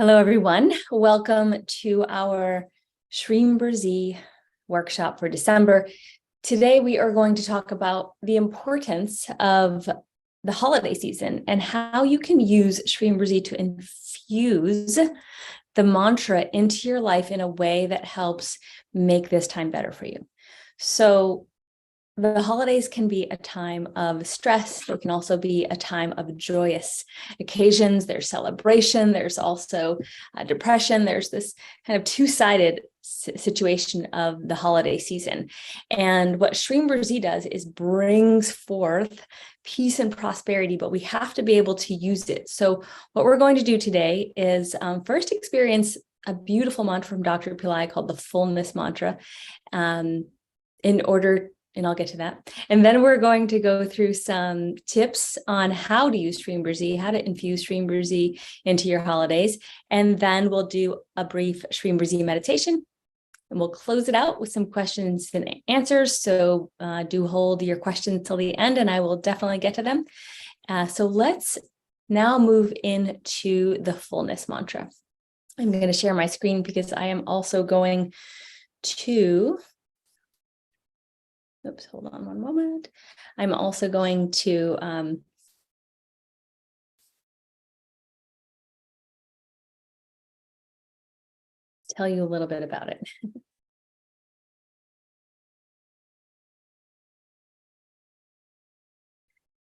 Hello, everyone. Welcome to our Shreem Brzee workshop for December. Today, we are going to talk about the importance of the holiday season and how you can use Shreem Brzee to infuse the mantra into your life in a way that helps make this time better for you. So the holidays can be a time of stress. They can also be a time of joyous occasions. There's celebration. There's also depression. There's this kind of two-sided situation of the holiday season. And what Shreem Brzee does is brings forth peace and prosperity, but we have to be able to use it. So what we're going to do today is first experience a beautiful mantra from Dr. Pillai called the Fullness Mantra and I'll get to that. And then we're going to go through some tips on how to use Shreem Brzee, how to infuse Shreem Brzee into your holidays. And then we'll do a brief Shreem Brzee meditation. And we'll close it out with some questions and answers. So do hold your questions till the end, and I will definitely get to them. So let's now move into the Fullness Mantra. I'm going to share my screen because I am also going to... Oops, hold on one moment. I'm also going to tell you a little bit about it.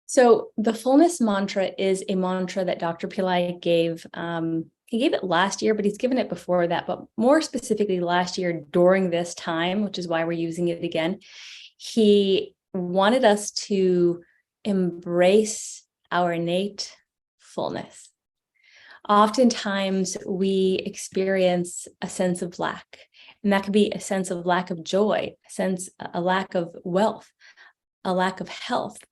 So the Fullness Mantra is a mantra that Dr. Pillai gave. He gave it last year, but he's given it before that, but more specifically last year during this time, which is why we're using it again. He wanted us to embrace our innate fullness. Oftentimes we experience a sense of lack, and that could be a sense of lack of joy, a lack of wealth, a lack of health,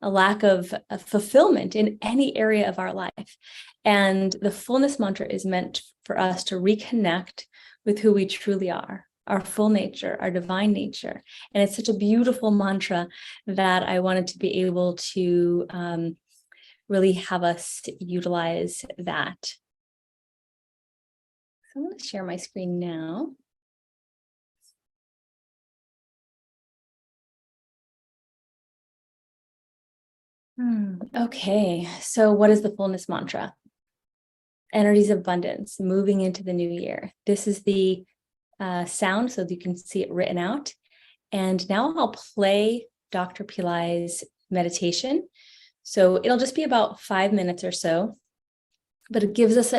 a lack of fulfillment in any area of our life. And the Fullness Mantra is meant for us to reconnect with who we truly are, our full nature, our divine nature. And it's such a beautiful mantra that I wanted to be able to really have us utilize that. So I'm going to share my screen now. Okay, so what is the Fullness Mantra? Energies of abundance, moving into the new year. This is the sound so that you can see it written out. And now I'll play Dr. Pillai's meditation. So it'll just be about 5 minutes or so, but it gives us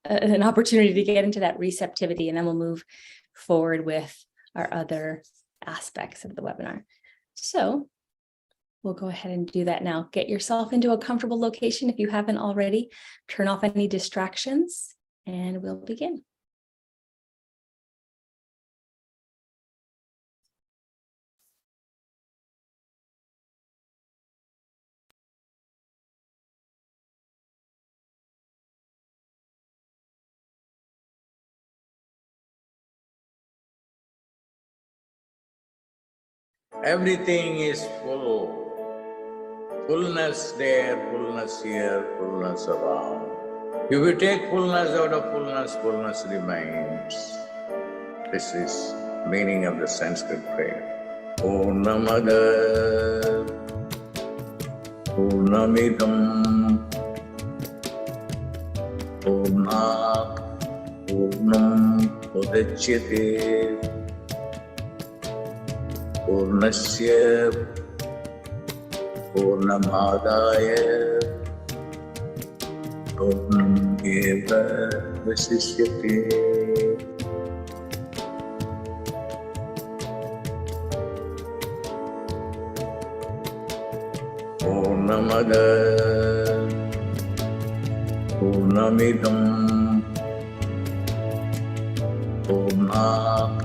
an opportunity to get into that receptivity, and then we'll move forward with our other aspects of the webinar. So we'll go ahead and do that now. Get yourself into a comfortable location if you haven't already. Turn off any distractions, and we'll begin. Everything is full. Fullness there, fullness here, fullness around. If you take fullness out of fullness, fullness remains. This is meaning of the Sanskrit prayer. Purnamada Purnamidam Purnat Purnam Udachyate Purnasya Purnamadaya Purnam Eva Vasishyate. Purnamada Purnamidam Purnat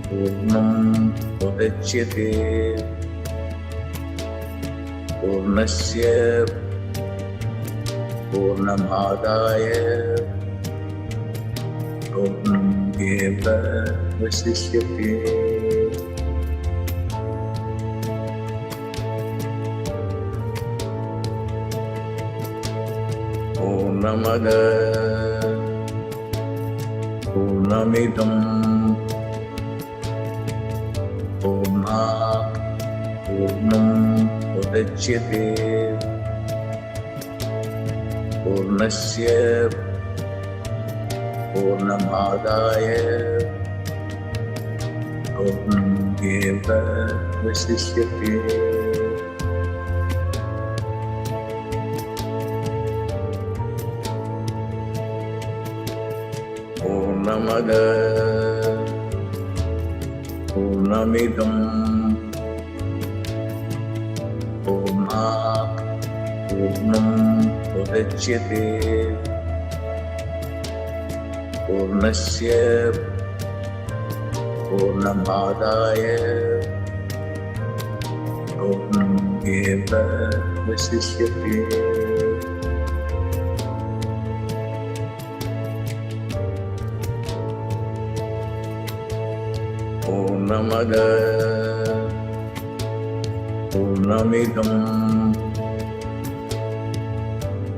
Purnam Udachyate Purnasya Purnamadaya Purnam Eva Vasishyate. Purnamada Purnamidam Purnat Purnam Udachyate Purnasya Purnamadaya Purnameva Vasishyate Purnamada Purnamidam Purnat Purnam Udachyate Purnasya Purnamadaya Purnameva Vasishyate Purnamada Purnamidam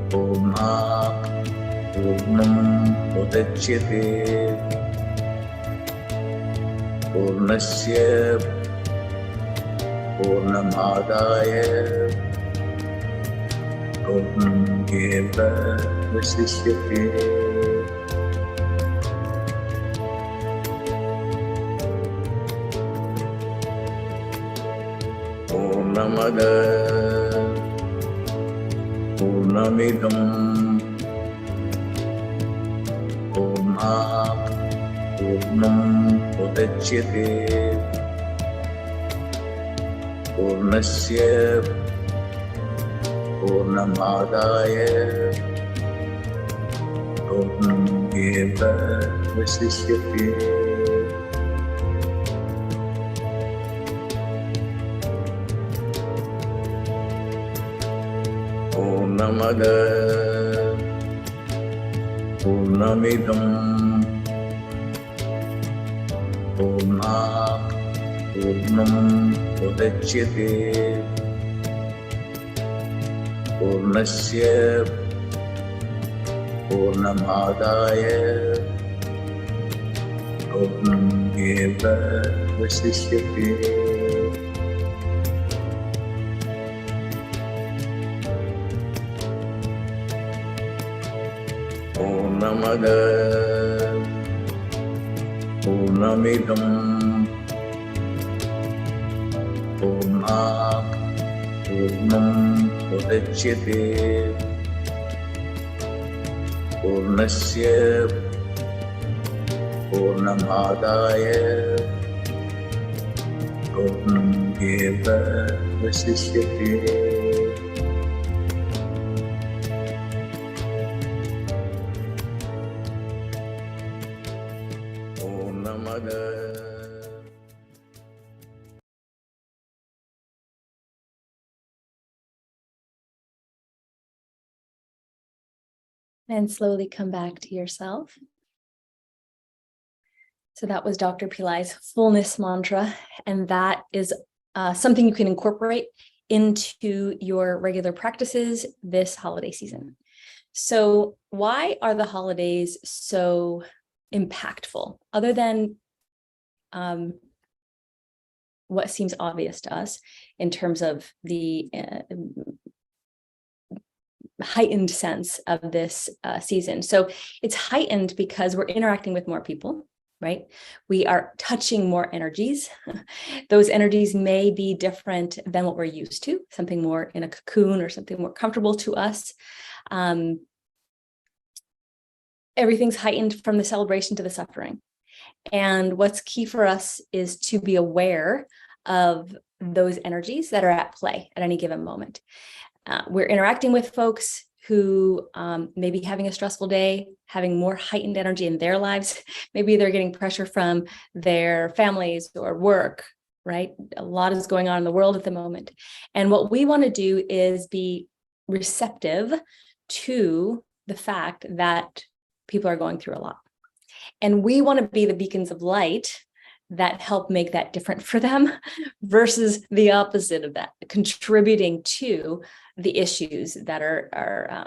Purnat Purnam Udachyate Purnasya Purnamadaya Purnameva Vasishyate Purnamada Purnamidam Purnat Purnam Udachyate Purnasya Purnamadaya Purnameva Vasishyate Purnamada Purnamidam Purnat Purnam Udachyate Purnasya Purnamadaya Purnameva Vasishyate Purnamada Purnamidam Purnat Purnam Udachyate Purnasya Purnamadaya Purnameva Vasishyate And slowly come back to yourself. So that was Dr. Pillai's Fullness Mantra, and that is something you can incorporate into your regular practices this holiday season. So why are the holidays so impactful, other than what seems obvious to us in terms of the heightened sense of this season? So it's heightened because we're interacting with more people, right? We are touching more energies. Those energies may be different than what we're used to, something more in a cocoon or something more comfortable to us. Everything's heightened from the celebration to the suffering. And what's key for us is to be aware of those energies that are at play at any given moment. We're interacting with folks who may be having a stressful day, having more heightened energy in their lives. Maybe they're getting pressure from their families or work, right? A lot is going on in the world at the moment. And what we want to do is be receptive to the fact that people are going through a lot. And we want to be the beacons of light that help make that different for them versus the opposite of that, contributing to the issues that are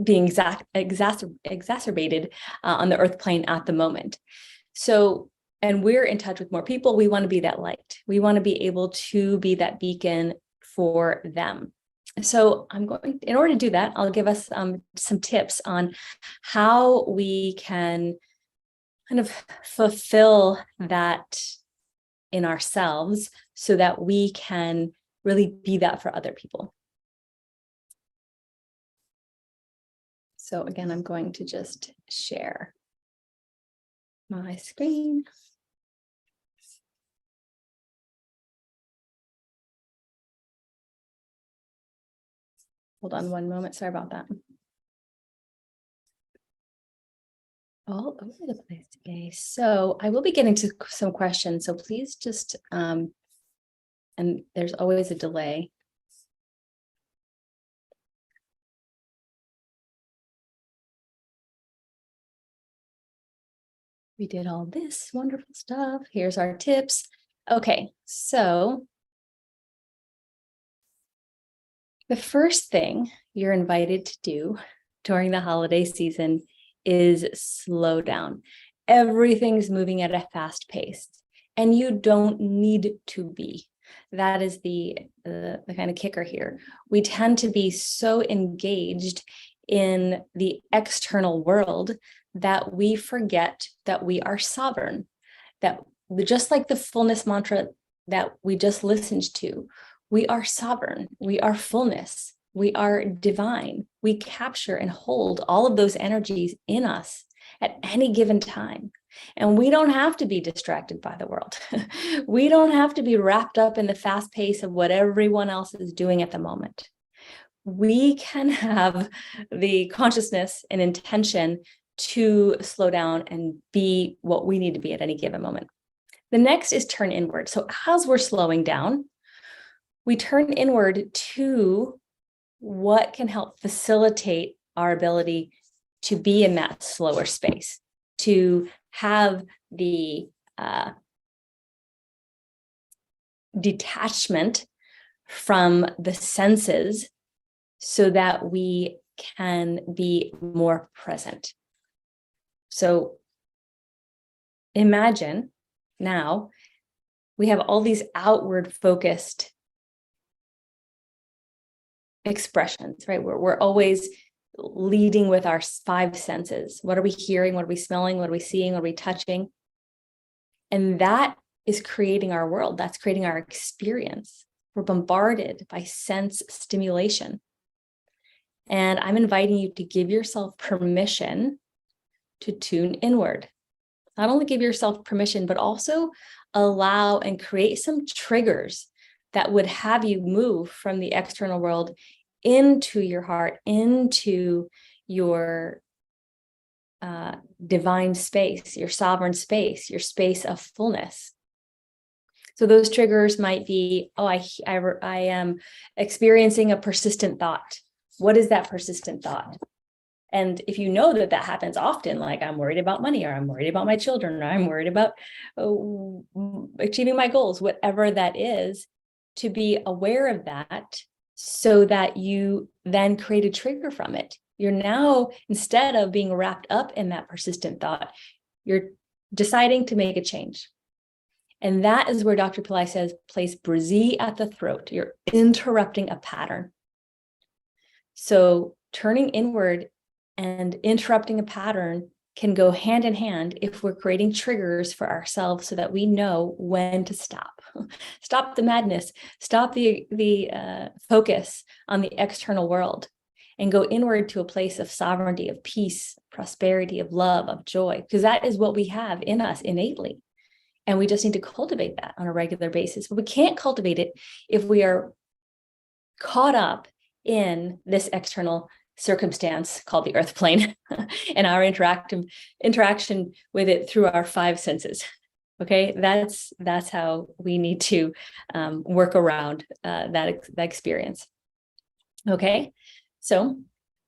being exacerbated on the earth plane at the moment. So, and we're in touch with more people. We want to be that light. We want to be able to be that beacon for them. So in order to do that, I'll give us some tips on how we can kind of fulfill that in ourselves so that we can really be that for other people. So again, I'm going to just share my screen. Hold on one moment. Sorry about that. All over the place today. So I will be getting to some questions. So please just, and there's always a delay. We did all this wonderful stuff. Here's our tips. Okay, so the first thing you're invited to do during the holiday season is slow down. Everything's moving at a fast pace, and you don't need to be. That is the kind of kicker here. We tend to be so engaged in the external world that we forget that we are sovereign, that just like the Fullness Mantra that we just listened to, we are sovereign, we are fullness, we are divine. We capture and hold all of those energies in us at any given time. And we don't have to be distracted by the world. We don't have to be wrapped up in the fast pace of what everyone else is doing at the moment. We can have the consciousness and intention to slow down and be what we need to be at any given moment. The next is turn inward. So as we're slowing down, we turn inward to what can help facilitate our ability to be in that slower space, to have the detachment from the senses so that we can be more present. So imagine now we have all these outward focused expressions, right? We're always leading with our five senses. What are we hearing? What are we smelling? What are we seeing? What are we touching? And that is creating our world. That's creating our experience. We're bombarded by sense stimulation. And I'm inviting you to give yourself permission to tune inward. Not only give yourself permission, but also allow and create some triggers that would have you move from the external world into your heart, into your divine space, your sovereign space, your space of fullness. So those triggers might be, I am experiencing a persistent thought. What is that persistent thought? And if you know that that happens often, like I'm worried about money, or I'm worried about my children, or I'm worried about achieving my goals, whatever that is, to be aware of that so that you then create a trigger from it. You're now, instead of being wrapped up in that persistent thought, you're deciding to make a change. And that is where Dr. Pillai says, place Brzee at the throat. You're interrupting a pattern. So turning inward and interrupting a pattern can go hand in hand if we're creating triggers for ourselves so that we know when to stop. Stop the madness, stop the focus on the external world, and go inward to a place of sovereignty, of peace, prosperity, of love, of joy, because that is what we have in us innately. And we just need to cultivate that on a regular basis. But we can't cultivate it if we are caught up in this external circumstance called the earth plane and our interaction with it through our five senses. Okay, that's how we need to work around that experience. Okay, so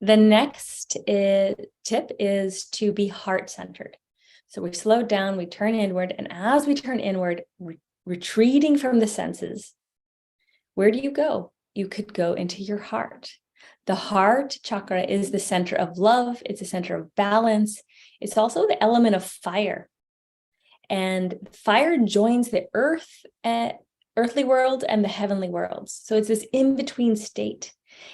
the next tip is to be heart-centered. So we slow down, we turn inward, and as we turn inward, retreating from the senses, where do you go? You could go into your heart. The heart chakra is the center of love. It's the center of balance. It's also the element of fire. And fire joins the earthly world and the heavenly worlds. So it's this in-between state.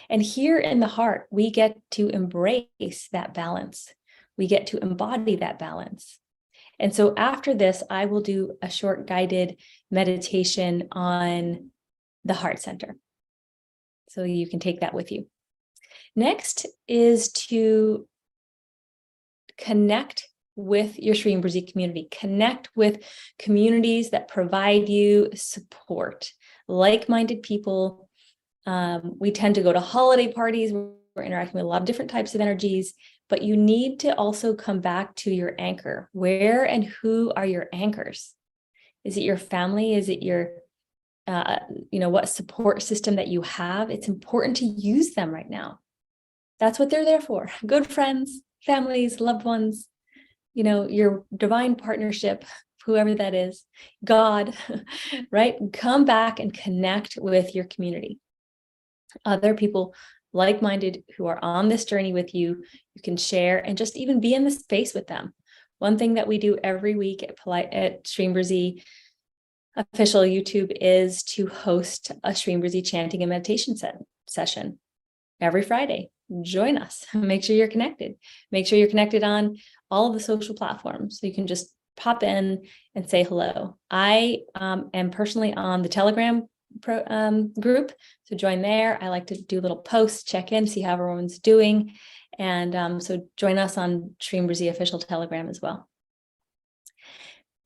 And here in the heart, we get to embrace that balance. We get to embody that balance. And so after this, I will do a short guided meditation on the heart center. So you can take that with you. Next is to connect with your Shreem Brzee community. Connect with communities that provide you support, like-minded people. We tend to go to holiday parties. We're interacting with a lot of different types of energies, but you need to also come back to your anchor. Where and who are your anchors? Is it your family? Is it your, what support system that you have? It's important to use them right now. That's what they're there for. Good friends, families, loved ones, your divine partnership, whoever that is, God, right? Come back and connect with your community. Other people like-minded who are on this journey with you, you can share and just even be in the space with them. One thing that we do every week at Shreem Brzee official YouTube is to host a Shreem Brzee chanting and meditation session every Friday. Join us. Make sure you're connected. Make sure you're connected on all of the social platforms. So you can just pop in and say hello. I am personally on the Telegram group. So join there. I like to do little posts, check in, see how everyone's doing. And so join us on Shreem Brzee official Telegram as well.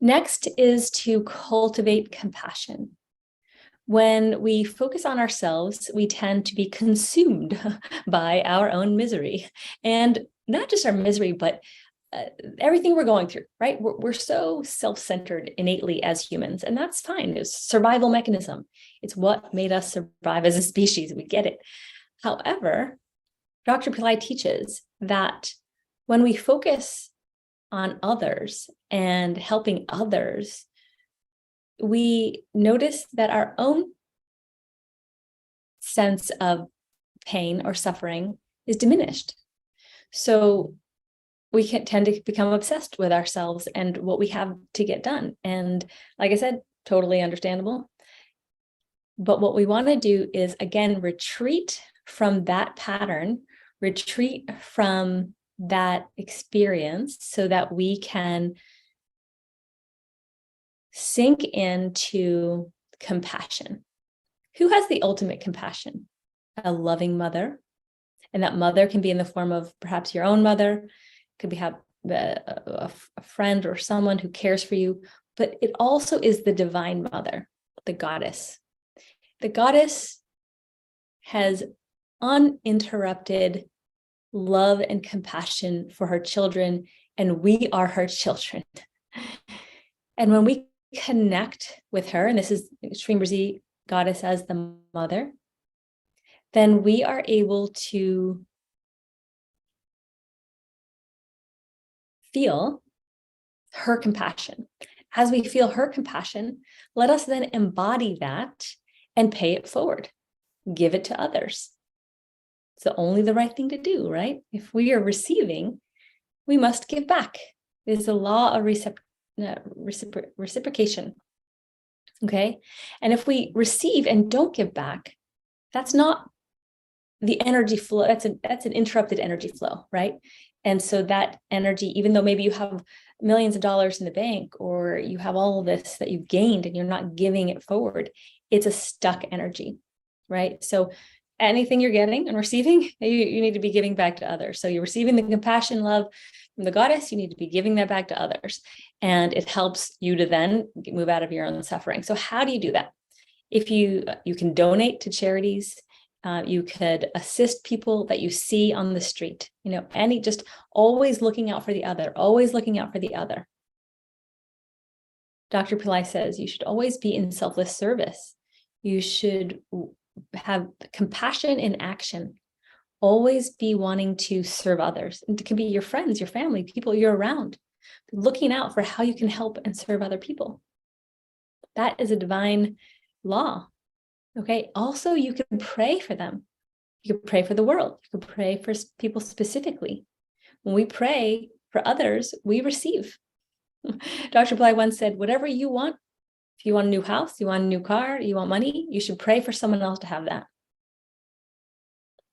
Next is to cultivate compassion. When we focus on ourselves, we tend to be consumed by our own misery, and not just our misery, but everything we're going through, right? We're so self-centered innately as humans, and that's fine. It's a survival mechanism. It's what made us survive as a species. We get it. However, Dr. Pillai teaches that when we focus on others and helping others, we notice that our own sense of pain or suffering is diminished. So we can tend to become obsessed with ourselves and what we have to get done. And like I said, totally understandable. But what we want to do is, again, retreat from that pattern, retreat from that experience so that we can sink into compassion. Who has the ultimate compassion? A loving mother. And that mother can be in the form of perhaps your own mother, could be a friend or someone who cares for you, but it also is the divine mother, the goddess. The goddess has uninterrupted love and compassion for her children, and we are her children. And when we connect with her, and this is Shreem Brzee goddess as the mother, then we are able to feel her compassion. As we feel her compassion, let us then embody that and pay it forward. Give it to others. It's only the right thing to do, right? If we are receiving, we must give back. It is the law of reciprocation. Okay. And if we receive and don't give back, that's not the energy flow. That's an interrupted energy flow, right? And so that energy, even though maybe you have millions of dollars in the bank, or you have all of this that you've gained and you're not giving it forward, it's a stuck energy, right? So anything you're getting and receiving, you need to be giving back to others. So you're receiving the compassion, love from the goddess, you need to be giving that back to others. And it helps you to then move out of your own suffering. So how do you do that? If you can donate to charities, you could assist people that you see on the street, just always looking out for the other, always looking out for the other. Dr. Pillai says you should always be in selfless service. You should have compassion in action. Always be wanting to serve others. It can be your friends, your family, people you're around, looking out for how you can help and serve other people. That is a divine law. Okay. Also, you can pray for them. You could pray for the world. You could pray for people specifically. When we pray for others, we receive. Dr. Pillai once said, whatever you want, if you want a new house, you want a new car, you want money, you should pray for someone else to have that.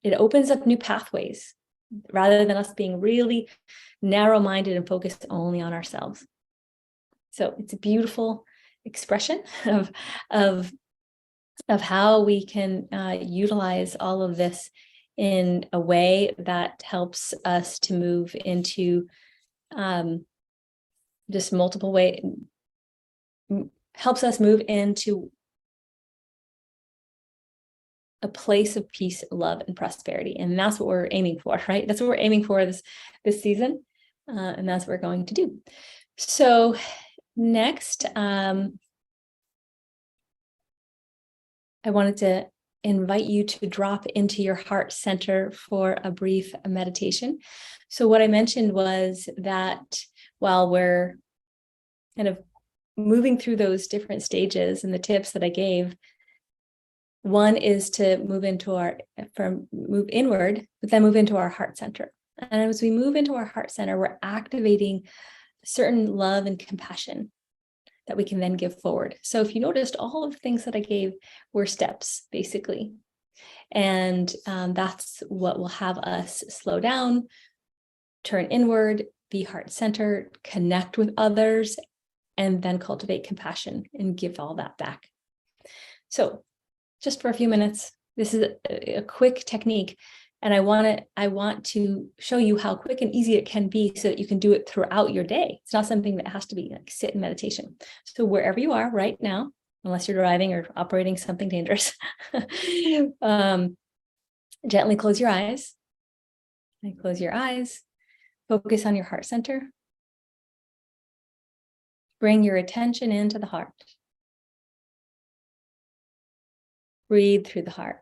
It opens up new pathways rather than us being really narrow-minded and focused only on ourselves. So it's a beautiful expression of how we can utilize all of this in a way that helps us to move into just multiple ways, helps us move into a place of peace, love, and prosperity. And that's what we're aiming for, right? That's what we're aiming for this season. And that's what we're going to do. So next, I wanted to invite you to drop into your heart center for a brief meditation. So what I mentioned was that while we're kind of moving through those different stages and the tips that I gave, one is to move inward, but then move into our heart center. And as we move into our heart center, we're activating certain love and compassion that we can then give forward. So if you noticed, all of the things that I gave were steps, basically. And that's what will have us slow down, turn inward, be heart-centered, connect with others, and then cultivate compassion and give all that back. So just for a few minutes, this is a quick technique. And I want to show you how quick and easy it can be so that you can do it throughout your day. It's not something that has to be like sit in meditation. So wherever you are right now, unless you're driving or operating something dangerous, gently close your eyes. And close your eyes. Focus on your heart center. Bring your attention into the heart. Breathe through the heart.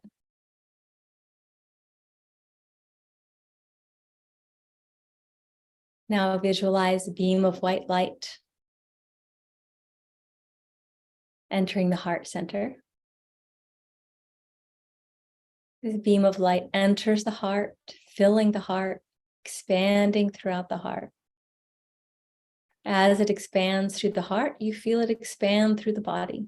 Now visualize a beam of white light entering the heart center. This beam of light enters the heart, filling the heart, expanding throughout the heart. As it expands through the heart, you feel it expand through the body.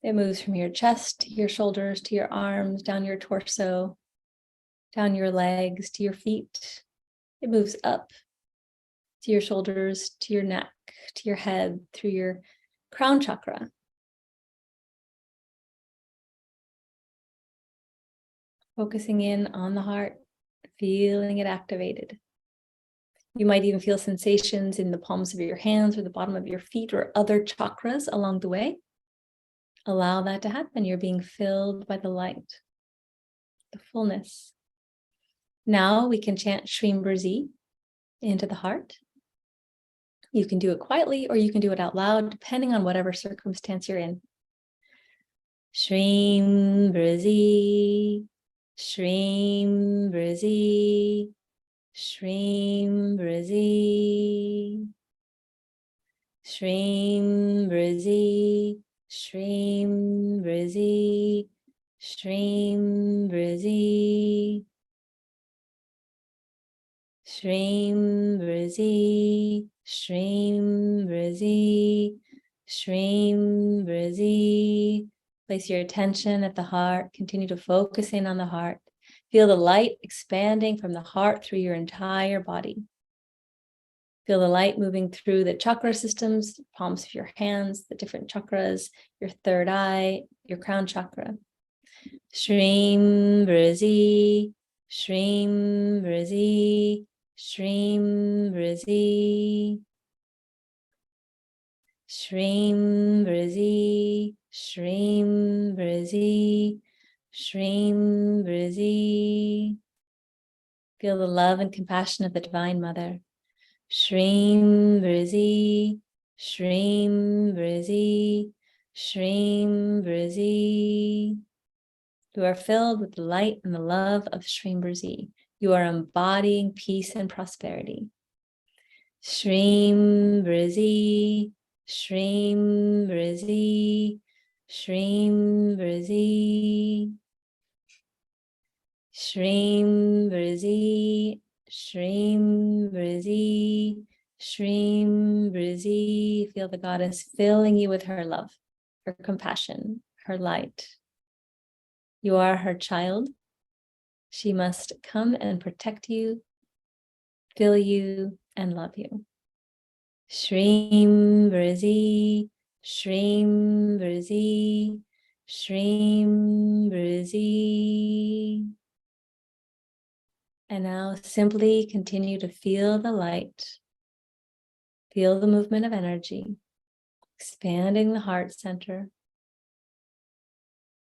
It moves from your chest to your shoulders, to your arms, down your torso, down your legs, to your feet. It moves up to your shoulders, to your neck, to your head, through your crown chakra. Focusing in on the heart, feeling it activated. You might even feel sensations in the palms of your hands or the bottom of your feet or other chakras along the way. Allow that to happen. You're being filled by the light, the fullness. Now we can chant Shreem Brzee into the heart. You can do it quietly or you can do it out loud, depending on whatever circumstance you're in. Shreem Brzee, Shreem Brzee, Shreem Brzee, Shreem Brzee, Shreem Brzee, Shreem Brzee, Shreem Brzee, Shreem Brzee, Shreem Brzee. Place your attention at the heart. Continue to focus in on the heart. Feel the light expanding from the heart through your entire body. Feel the light moving through the chakra systems, palms of your hands, the different chakras, your third eye, your crown chakra. Shreem Brzee, Shreem Brzee, Shreem Brzee, Shreem Brzee, Shreem Brzee, Shreem Brzee. Feel the love and compassion of the Divine Mother. Shreem Brzee, Shreem Brzee, Shreem Brzee. You are filled with the light and the love of Shreem Brzee. You are embodying peace and prosperity. Shreem Brzee, Shreem Brzee, Shreem Brzee. Shreem Brzee, Shreem Brzee, Shreem Brzee. Feel the goddess filling you with her love, her compassion, her light. You are her child. She must come and protect you, fill you, and love you. Shreem Brzee, Shreem Brzee, Shreem Brzee. And now simply continue to feel the light, feel the movement of energy, expanding the heart center,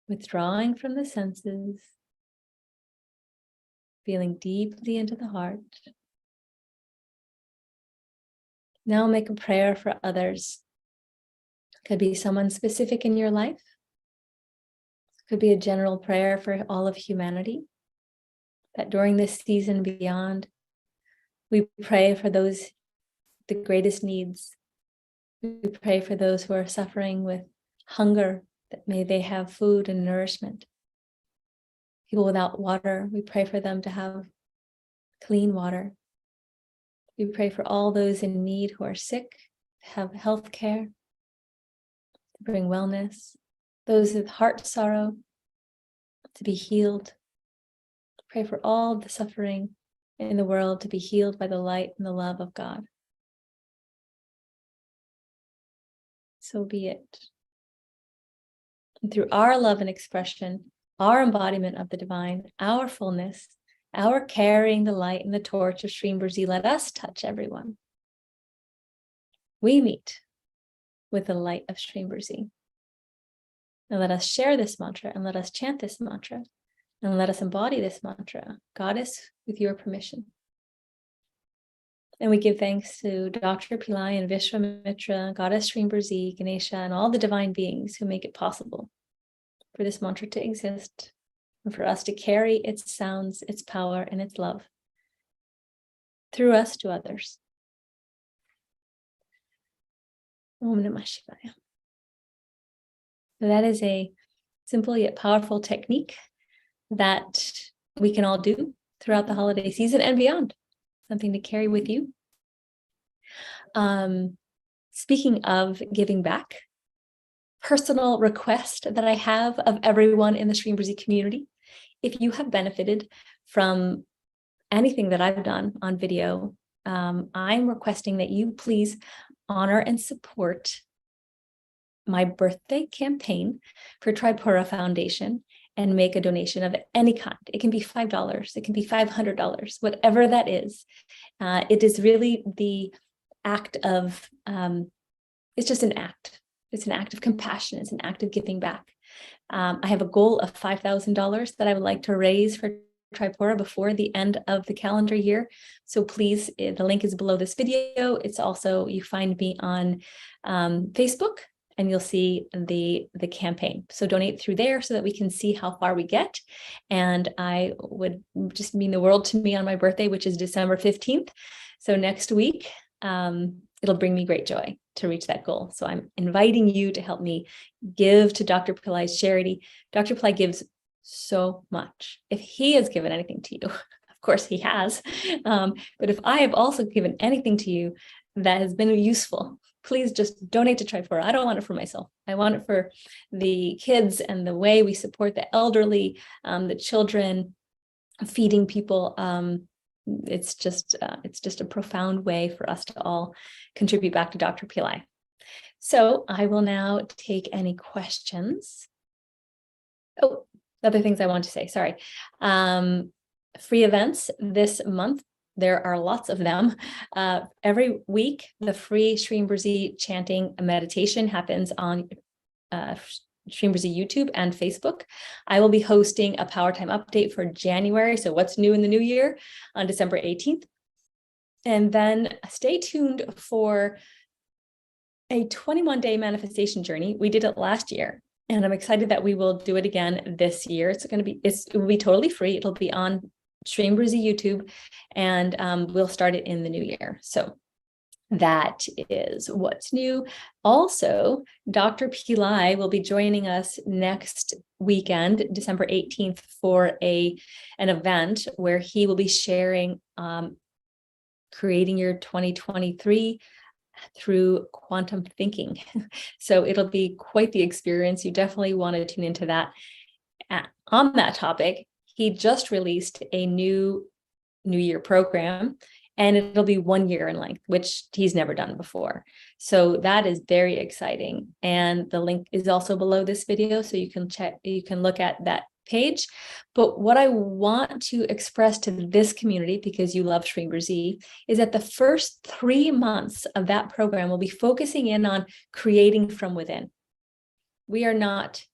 withdrawing from the senses, feeling deeply into the heart. Now make a prayer for others. Could be someone specific in your life. Could be a general prayer for all of humanity. That during this season and beyond, we pray for those, the greatest needs. We pray for those who are suffering with hunger, that may they have food and nourishment. People without water, we pray for them to have clean water. We pray for all those in need who are sick, to have health care, to bring wellness. Those with heart sorrow, to be healed. Pray for all the suffering in the world to be healed by the light and the love of God. So be it. And through our love and expression, our embodiment of the divine, our fullness, our carrying the light and the torch of Shreem Brzee, let us touch everyone. We meet with the light of Shreem Brzee. And let us share this mantra, and let us chant this mantra, and let us embody this mantra, Goddess, with your permission. And we give thanks to Dr. Pillai and Vishwamitra, Goddess Shreem Brzee, Ganesha, and all the divine beings who make it possible for this mantra to exist, and for us to carry its sounds, its power, and its love through us to others. Om Namah Shivaya. So that is a simple yet powerful technique that we can all do throughout the holiday season and beyond. Something to carry with you. Speaking of giving back, personal request that I have of everyone in the Shreem Brzee community. If you have benefited from anything that I've done on video, I'm requesting that you please honor and support my birthday campaign for Tripura Foundation and make a donation of any kind. It can be $5, it can be $500, whatever that is. It is really the act of, it's just an act. It's an act of compassion. It's an act of giving back. I have a goal of $5,000 that I would like to raise for Tripura before the end of the calendar year. So please, the link is below this video. It's also, you find me on Facebook, and you'll see the campaign. So donate through there so that we can see how far we get. And I would just mean the world to me on my birthday, which is December 15th. So next week, it'll bring me great joy to reach that goal. So I'm inviting you to help me give to Dr. Pillai's charity. Dr. Pillai gives so much. If he has given anything to you, of course he has. But if I have also given anything to you that has been useful, please just donate to Tripura. I don't want it for myself. I want it for the kids and the way we support the elderly, the children, feeding people. It's just a profound way for us to all contribute back to Dr. Pillai. So I will now take any questions. Oh, other things I want to say, sorry. Free events this month. There are lots of them. Every week, the free Shreem Brzee chanting meditation happens on Shreem Brzee YouTube and Facebook. I will be hosting a Power Time update for January. So what's new in the new year on December 18th. And then stay tuned for a 21-day manifestation journey. We did it last year, and I'm excited that we will do it again this year. It will be totally free. It'll be on Shreem Brzee YouTube, and we'll start it in the new year. So that is what's new. Also, Dr. Pillai will be joining us next weekend, December 18th, for an event where he will be sharing creating your 2023 through quantum thinking. So it'll be quite the experience. You definitely want to tune into that. On that topic, he just released a New Year program, and it'll be 1 year in length, which he's never done before. So that is very exciting. And the link is also below this video, so you can look at that page. But what I want to express to this community, because you love Shreem Brzee, is that the first 3 months of that program will be focusing in on creating from within. We are not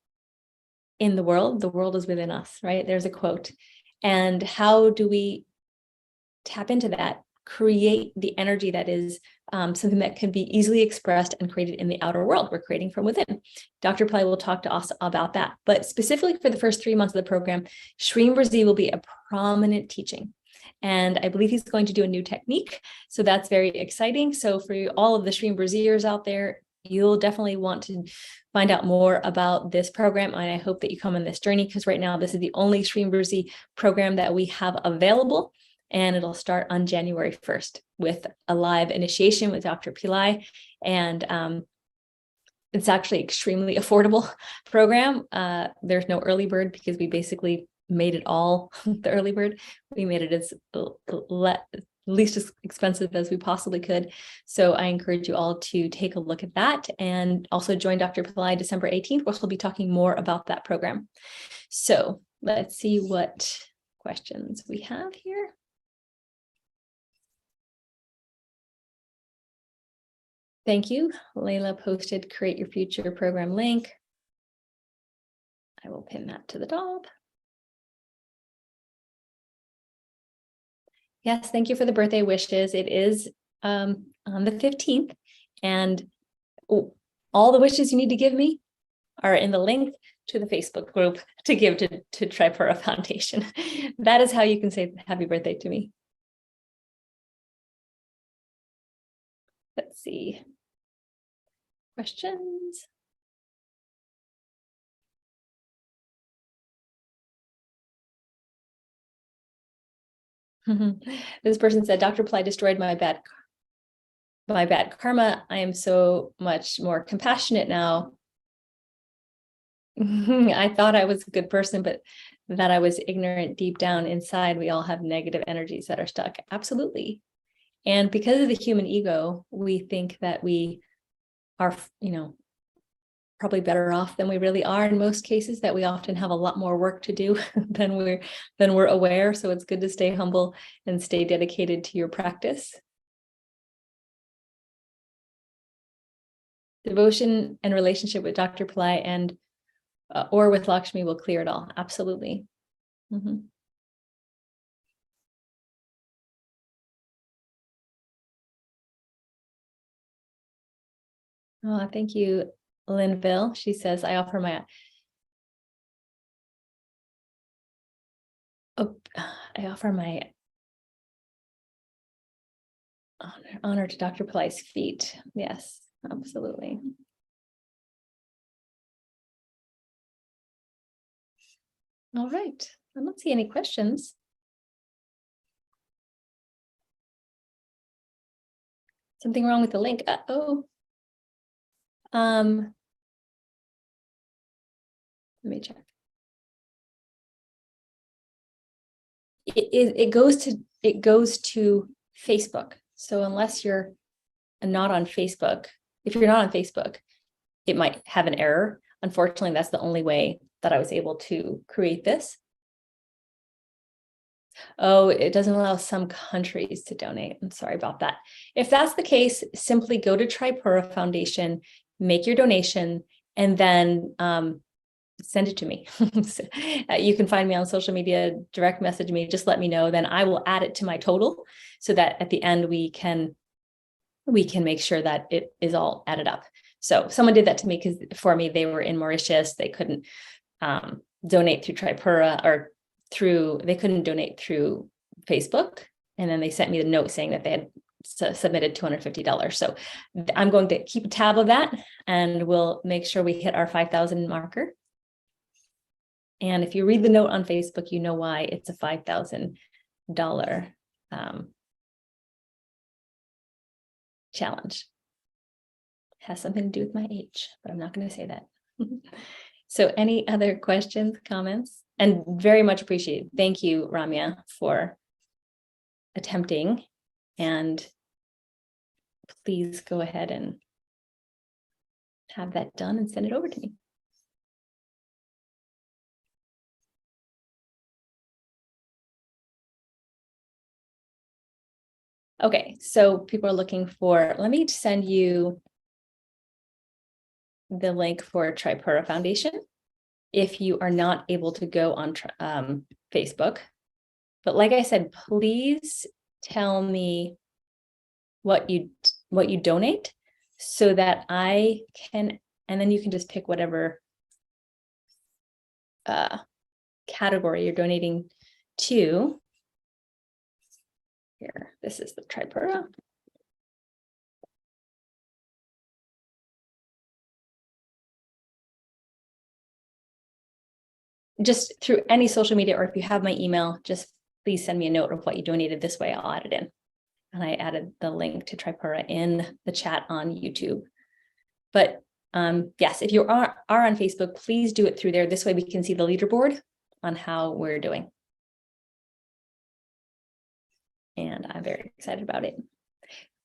in the world is within us, right? There's a quote. And how do we tap into that, create the energy that is something that can be easily expressed and created in the outer world? We're creating from within. Dr. Pillai will talk to us about that. But specifically for the first 3 months of the program, Shreem Brzee will be a prominent teaching. And I believe he's going to do a new technique. So that's very exciting. So for all of the Shreem Brzeeers out there, you'll definitely want to find out more about this program. And I hope that you come on this journey, because right now this is the only Shreem Brzee program that we have available. And it'll start on January 1st with a live initiation with Dr. Pillai. And it's actually extremely affordable program. There's no early bird because we basically made it all the early bird. We made it as least as expensive as we possibly could. So I encourage you all to take a look at that, and also join Dr. Pillai December 18th, where he'll be talking more about that program. So let's see what questions we have here. Thank you. Layla posted Create Your Future program link. I will pin that to the top. Yes, thank you for the birthday wishes. It is on the 15th, and all the wishes you need to give me are in the link to the Facebook group to give to Tripura Foundation. That is how you can say happy birthday to me. Let's see. Questions? This person said, Dr. Pillai destroyed my bad karma. I am so much more compassionate now. I thought I was a good person, but that I was ignorant deep down inside. We all have negative energies that are stuck. Absolutely. And because of the human ego, we think that we are, probably better off than we really are in most cases, that we often have a lot more work to do than we're aware. So it's good to stay humble and stay dedicated to your practice. Devotion and relationship with Dr. Pillai and or with Lakshmi will clear it all. Absolutely. Mm-hmm. Oh, thank you, Linville. She says, I offer my honor to Dr. Pillai's feet. Yes, absolutely. All right. I don't see any questions. Something wrong with the link. Uh-oh. Let me check. It goes to Facebook. So unless you're not on Facebook, if you're not on Facebook, it might have an error. Unfortunately, that's the only way that I was able to create this. Oh, it doesn't allow some countries to donate. I'm sorry about that. If that's the case, simply go to Tripura Foundation, make your donation, and then send it to me. You can find me on social media, direct message me, just let me know. Then I will add it to my total so that at the end we can make sure that it is all added up. So someone did that to me for me, they were in Mauritius. They couldn't donate through Tripura or they couldn't donate through Facebook. And then they sent me the note saying that they had submitted $250. So I'm going to keep a tab of that, and we'll make sure we hit our 5,000 marker. And if you read the note on Facebook, you know why it's a $5,000 challenge. Has something to do with my age, but I'm not going to say that. So any other questions, comments? And very much appreciated. Thank you, Ramya, for attempting. And please go ahead and have that done and send it over to me. Okay, so people are looking for, let me send you the link for Tripura Foundation if you are not able to go on Facebook. But like I said, please tell me what you donate so that I can, and then you can just pick whatever category you're donating to. Here, this is the Tripura. Just through any social media, or if you have my email, just please send me a note of what you donated. This way I'll add it in. And I added the link to Tripura in the chat on YouTube. But yes, if you are on Facebook, please do it through there. This way we can see the leaderboard on how we're doing. And I'm very excited about it.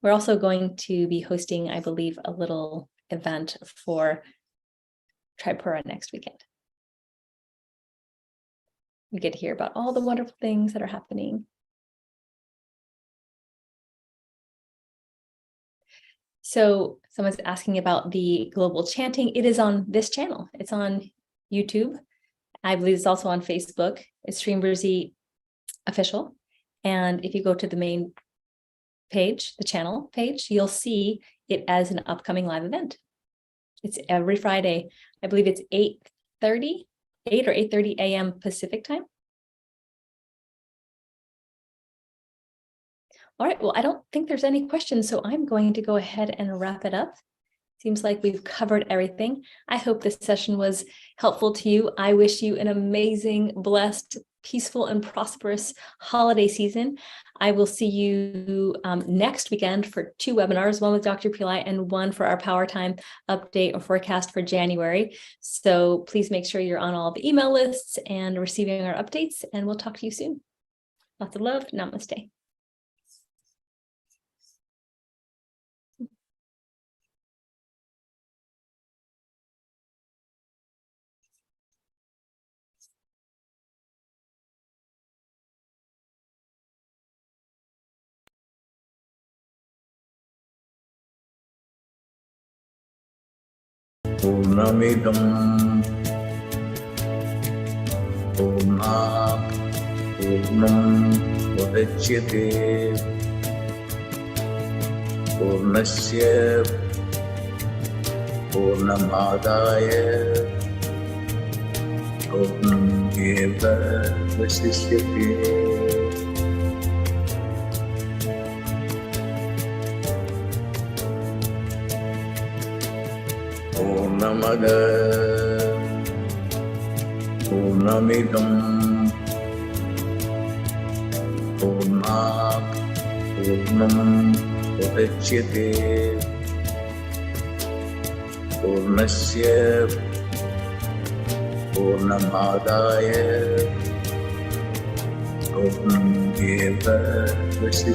We're also going to be hosting, I believe, a little event for Tripura next weekend. We get to hear about all the wonderful things that are happening. So someone's asking about the global chanting. It is on this channel. It's on YouTube. I believe it's also on Facebook. It's Shreem Brzee Official. And if you go to the main page, the channel page, you'll see it as an upcoming live event. It's every Friday. I believe it's 8 or 8:30 a.m. Pacific time. All right, well, I don't think there's any questions, so I'm going to go ahead and wrap it up. Seems like we've covered everything. I hope this session was helpful to you. I wish you an amazing, blessed, peaceful, and prosperous holiday season. I will see you next weekend for 2 webinars, one with Dr. Pillai and one for our Power Time update or forecast for January. So please make sure you're on all the email lists and receiving our updates, and we'll talk to you soon. Lots of love. Namaste. Purnamidam Purnat Purnam Udachyate Purnasya Purnamadaya Purnameva Vasishyate. Purnamada Purnamidam Purnat Purnam Udachyate Purnasya Purnamadaya Purnameva Vasishyate.